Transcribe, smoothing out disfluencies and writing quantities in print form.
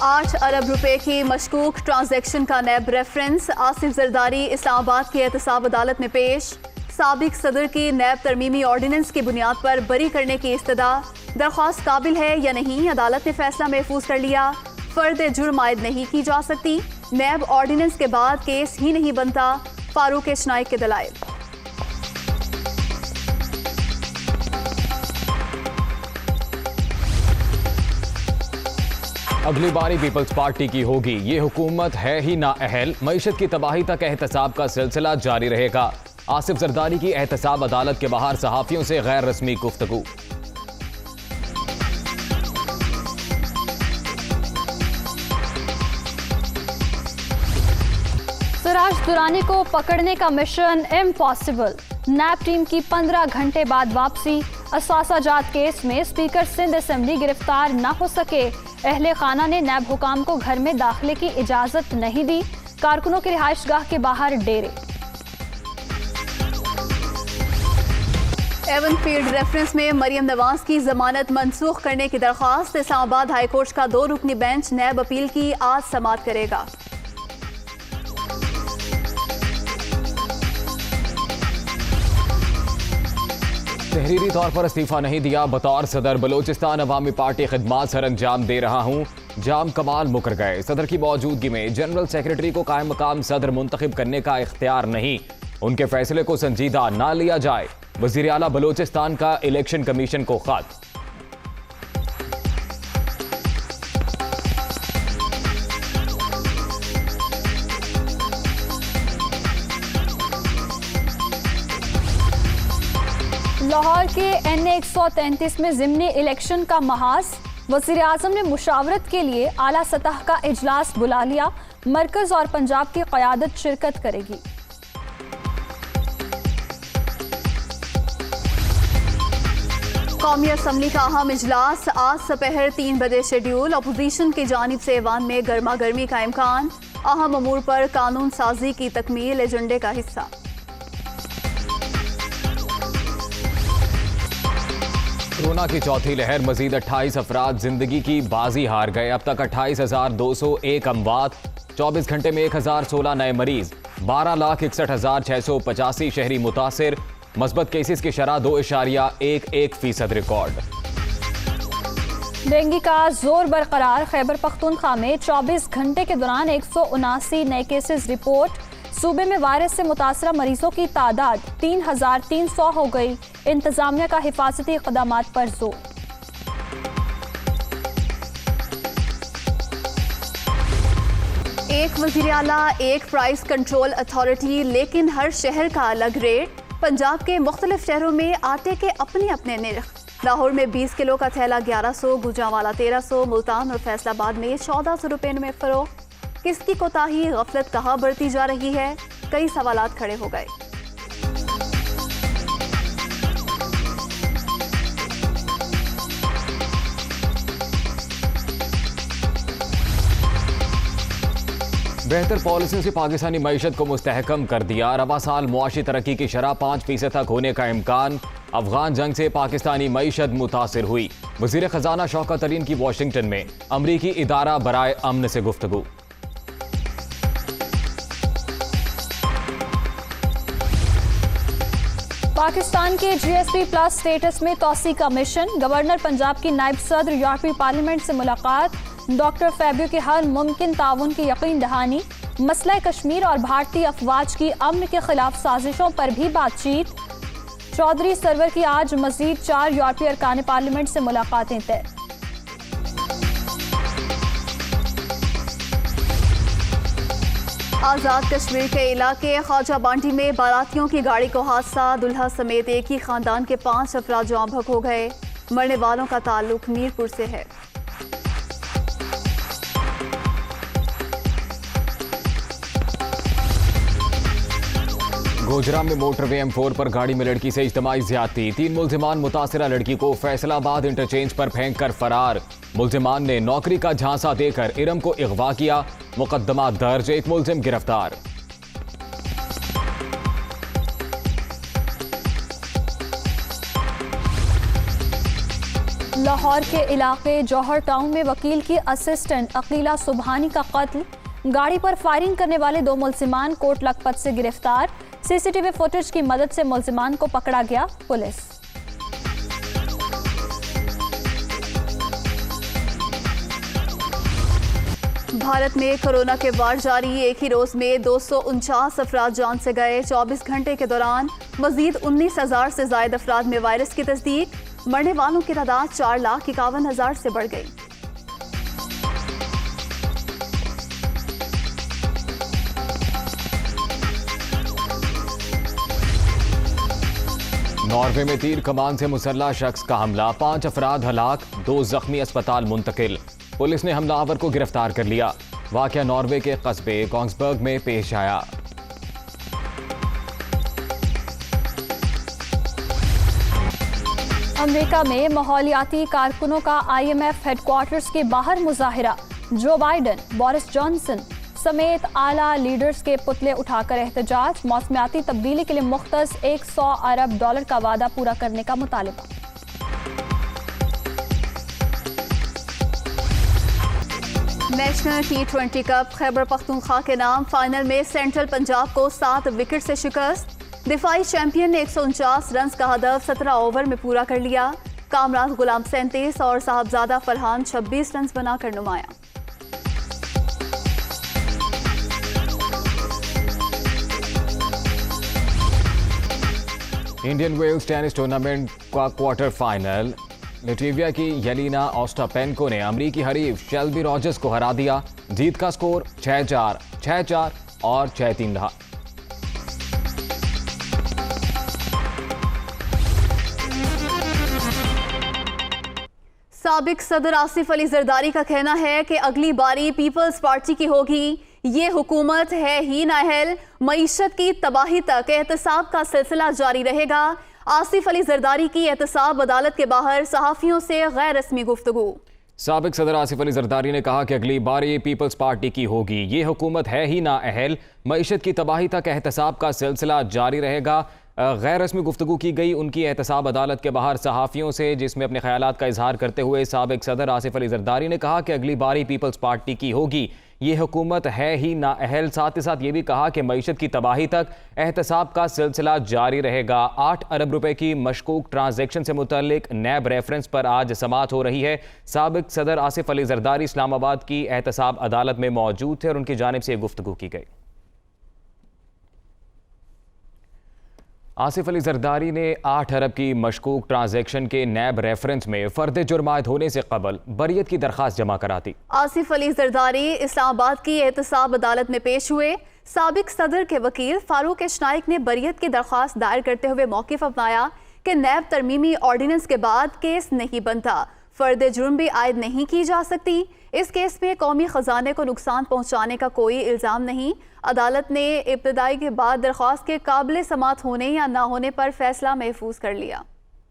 8 अरब रुपए की मशकूक ट्रांजैक्शन का नैब रेफरेंस। आसिफ जरदारी इस्लामाबाद की एहतसाब अदालत में पेश। साबिक सदर की नैब तरमीमी ऑर्डिनेंस की बुनियाद पर बरी करने की इस्तदा। दरख्वास्त काबिल है या नहीं, अदालत ने फैसला महफूज कर लिया। फर्द जुर्म आयद नहीं की जा सकती। नैब ऑर्डिनेंस के बाद केस ही नहीं बनता। फारूक इशनाइक के दलाइल। अगली बारी पीपल्स पार्टी की होगी, ये हुकूमत है ही ना अहल। मईशत की तबाही तक एहतसाब का सिलसिला जारी रहेगा। आसिफ जरदारी की एहतसाब अदालत के बाहर सहाफियों से गैर रस्मी गुफ्तगू। सिराज दुरानी को पकड़ने का मिशन इम्पॉसिबल। नैब टीम की 15 घंटे बाद वापसी। असासा जात केस में स्पीकर सिंध असेंबली गिरफ्तार न हो सके। अहले खाना ने नैब हुकाम को घर में दाखिले की इजाजत नहीं दी। कारकुनों की रिहाइशगाह के बाहर डेरे। एवन फील्ड रेफरेंस में मरियम नवाज की जमानत मनसूख करने की दरख्वास्त। इस्लामाबाद हाईकोर्ट का 2 रुकनी बेंच नैब अपील की आज समाअत करेगा। तहरीरी तौर पर इस्तीफा नहीं दिया, बतौर सदर बलोचिस्तान अवामी पार्टी खिदमात सर अंजाम दे रहा हूँ। जाम कमाल मुकर गए। सदर की मौजूदगी में जनरल सेक्रेटरी को कायम मकाम सदर मुंतखब करने का इख्तियार नहीं, उनके फैसले को संजीदा ना लिया जाए। वजीर आला बलोचिस्तान का इलेक्शन कमीशन को खत। लाहौर के NA 133 में ज़िमनी इलेक्शन का महाज। वज़ीर आज़म ने मुशावरत के लिए आला सतह का इजलास बुला लिया। मरकज़ और पंजाब की क़यादत शिरकत करेगी। कौमी असम्बली का अहम इजलास आज दोपहर 3 बजे शेड्यूल। अपोजिशन की जानिब से ऐवान में गर्मा गर्मी का इम्कान। अहम अमूर पर कानून साजी की तकमील एजेंडे का हिस्सा। कोरोना की चौथी लहर, मजीद 28 अफराद जिंदगी की बाजी हार गए। अब तक 28,201 अमवात। 24 घंटे में 1016 नए मरीज। 12,61,685 शहरी मुतासिर। मस्बत केसेस की शरह 2.11% रिकॉर्ड। डेंगू का जोर बरकरार। खैबर पख्तूनख्वा में 24 घंटे के दौरान 179 नए केसेस रिपोर्ट। सूबे में वायरस से मुतासरा मरीजों की तादाद 3,300 हो गई। इंतजामिया का हिफाजती इक़दामात पर जोर। एक वज़ीर आला, एक प्राइस कंट्रोल अथॉरिटी, लेकिन हर शहर का अलग रेट। पंजाब के मुख्तलिफ शहरों में आटे के अपने अपने निर्ख। लाहौर में 20 किलो का थैला 1100, गुजरांवाला 1300, मुल्तान और फैसलाबाद में 1400 रुपये में फरोख्त। किसकी कोताही, गफलत कहाँ बढ़ती जा रही है? कई सवालात खड़े हो गए। बेहतर पॉलिसियों से पाकिस्तानी मईशत को मुस्तहकम कर दिया। रवा साल मुआशी तरक्की की शरह 5% तक होने का इम्कान। अफगान जंग से पाकिस्तानी मईशत मुतासिर हुई। वजीर खजाना शौकत तरीन की वाशिंगटन में अमरीकी इदारा बराए अमन से गुफ्तगू। पाकिस्तान के GSP प्लस स्टेटस में तौसी का मिशन। गवर्नर पंजाब की नायब सदर यूरोपीय पार्लियामेंट से मुलाकात। डॉक्टर फैबियो के हर मुमकिन ताउन की यकीन दहानी। मसला कश्मीर और भारतीय अफवाज की अमन के खिलाफ साजिशों पर भी बातचीत। चौधरी सरवर की आज मजीद 4 यूरोपीय अरकान पार्लियामेंट से मुलाकातें तय। आज़ाद कश्मीर के इलाके ख्वाजा बांडी में बारातियों की गाड़ी को हादसा। दुल्हा समेत एक ही खानदान के 5 अफराद जाँ बहक हो गए। मरने वालों का ताल्लुक मीरपुर से है। गोजरा में मोटरवे M4 पर गाड़ी में लड़की से इज्तिमाई ज्यादती। 3 मुल्जिमान मुतासिरा लड़की को फैसलाबाद इंटरचेंज पर फेंक कर फरार। मुल्जिमान ने नौकरी का झांसा देकर इरम को अगवा किया। मुकदमा दर्ज, एक मुल्जिम गिरफ्तार। लाहौर के इलाके जौहर टाउन में वकील की असिस्टेंट अकीला सुबहानी का कत्ल, गाड़ी पर फायरिंग करने वाले 2 मुलजिमान कोट लखपत से गिरफ्तार। सीसीटीवी फुटेज की मदद से मुलजिमान को पकड़ा गया पुलिस। भारत में कोरोना के वार जारी, एक ही रोज में 249 अफराद जान से गए। 24 घंटे के दौरान मजीद 19,000 से ज्यादा अफराद में वायरस की तस्दीक। मरने वालों की तादाद 4,51,000 से बढ़ गई। नॉर्वे में तीर कमान से मुसल्ला शख्स का हमला, 5 अफराद हलाक, 2 जख्मी अस्पताल मुंतकिल। पुलिस ने हमलावर को गिरफ्तार कर लिया। वाकया नॉर्वे के कस्बे कोंग्सबर्ग में पेश आया। अमेरिका में माहौलियाती कारकुनों का IMF हेडक्वार्टर्स के बाहर मुजाहिरा। जो बाइडन, बोरिस जॉनसन समेत आला लीडर्स के पुतले उठाकर एहतजाज। मौसमियाती तब्दीली के लिए मुख्तस $100 अरब का वादा पूरा करने का मुतालबा। National T20 cup Khyber Pakhtunkhwa के नाम, फाइनल में सेंट्रल पंजाब को 7 विकेट से शिकस्त। दिफाई चैंपियन ने 149 रन का हदफ 17 ओवर में पूरा कर लिया। कामरान गुलाम 37 और साहबजादा फरहान 26 रन बनाकर नुमाया। इंडियन वेल्स टेनिस टूर्नामेंट का क्वार्टर फाइनल, लिटविया की येलिना ओस्टापेंको ने अमरीकी हरीफ शेल्बी रॉजर्स को हरा दिया। जीत का स्कोर 6-4, 6-4 और 6-3 रहा। साबिक सदर आसिफ अली जरदारी का कहना है कि अगली बारी पीपल्स पार्टी की होगी। ये हुकूमत है ही नाअहल, मईशत की तबाही तक एहतसाब का सिलसिला जारी रहेगा। आसिफ अली जरदारी की एहतसाब अदालत के बाहर सहाफियों से गैर रस्मी गुफ्तगू। साबिक सदर आसिफ अली जरदारी ने कहा कि अगली बारी पीपल्स पार्टी की होगी। ये हुकूमत है ही नाअहल, मईशत की तबाही तक एहतसाब का सिलसिला जारी रहेगा। गैर रस्मी गुफ्तगू की गई उनकी एहतसाब अदालत के बाहर सहाफ़ियों से, जिसमें अपने ख्यालात का इजहार करते हुए साबिक सदर आसिफ अली जरदारी ने कहा कि अगली बारी पीपल्स पार्टी की होगी। ये हुकूमत है ही नाअहल। साथ ही साथ ये भी कहा कि मईशत की तबाही तक एहतसाब का सिलसिला जारी रहेगा। 8 अरब रुपए की मशकूक ट्रांजैक्शन से मुतल्लिक नैब रेफरेंस पर आज समाअत हो रही है। साबिक सदर आसिफ अली जरदारी इस्लामाबाद की एहतसाब अदालत में मौजूद थे और उनकी जानिब से गुफ्तगू की गई। आसिफ अली जरदारी ने 8 अरब की मशकूक ट्रांजैक्शन के नैब रेफरेंस में फर्द जुर्म आयद होने से कबल बरियत की दरख्वास्त जमा करा दी। आसिफ अली जरदारी इस्लामाबाद की एहतसाब अदालत में पेश हुए। साबिक सदर के वकील फारूक एशनाइक ने बरियत की दरख्वास्त दायर करते हुए मौक़िफ़ अपनाया कि नैब तरमीमी ऑर्डिनेंस के बाद केस नहीं बनता, फर्द जुर्म भी आयद नहीं की जा सकती। इस केस में कौमी खजाने को नुकसान पहुंचाने का कोई इल्ज़ाम नहीं। अदालत ने इब्तिदाई के बाद दरख्वास्त के काबिल समाअत होने या ना होने पर फैसला महफूज कर लिया।